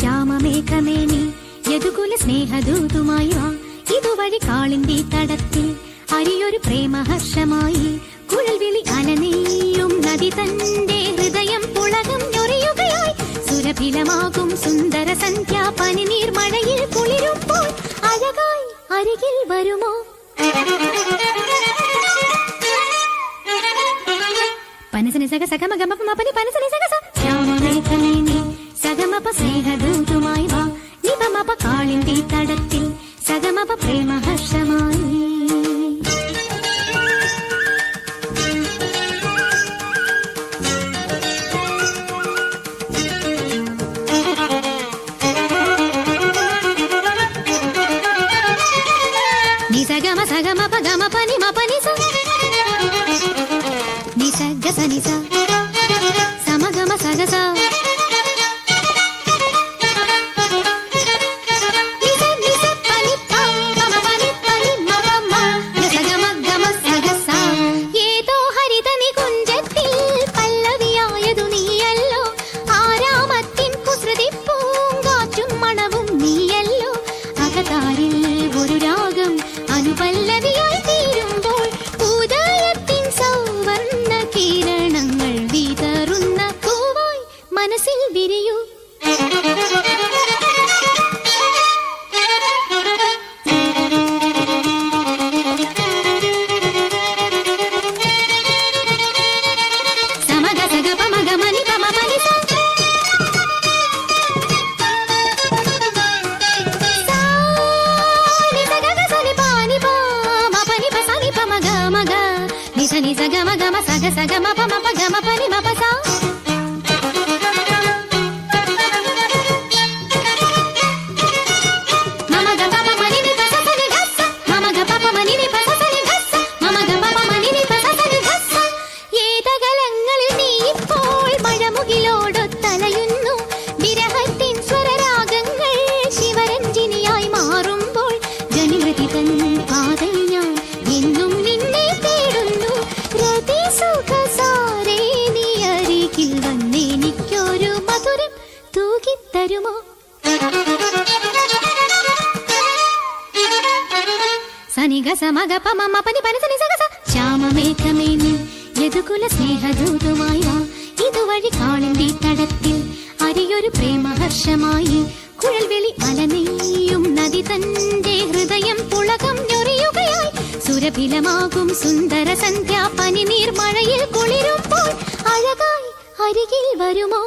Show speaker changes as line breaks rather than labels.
ശ്യാമമേഘമേനി യദുകുല സ്നേഹദൂതുമായി വാ ഇതുവഴി കാളിന്തി തടത്തിൽ അരിയൊരു പ്രേമഹർഷമായി കുഴൽവിളി അലനെയ്യും നദി തന്റെ ഹൃദയം പുളകം ഞൊറിയുകയായി സുരഭിലമാകും സുന്ദര സന്ധ്യ പനിനീർ മഴയിൽ കുളിരുമ്പോൾ അഴകായി അരികിൽ വരുമോ പനസനി സഗ സഗമഗമ പനി പനസനി സഗ ശ്യാമമേഘമേനി സഗമപ സ്നേഹദൂതുമായി വാ നിപമപ കാളിന്തി തടത്തിൽ സഗമപ പ്രേമഹർഷമായി നി സഗമ സഗമപ ഗമ പനി മ പനി സ നി സഗ സ നി സ സമഗമ സഗ സ ശ്യാമമേഘമേനി യദുകുല സ്നേഹദൂതുമായി വാ ഇതുവഴി കാളിന്തി തടത്തിൽ അരിയൊരു പ്രേമഹർഷമായി കുഴൽവിളി അലനെയ്യും നദി തന്റെ ഹൃദയം പുളകം ഞൊറിയുകയായി സുരഭിലമാകും സുന്ദര സന്ധ്യ പനിനീർ മഴയിൽ കുളിരുമ്പോൾ അഴകായി അരികിൽ വരുമോ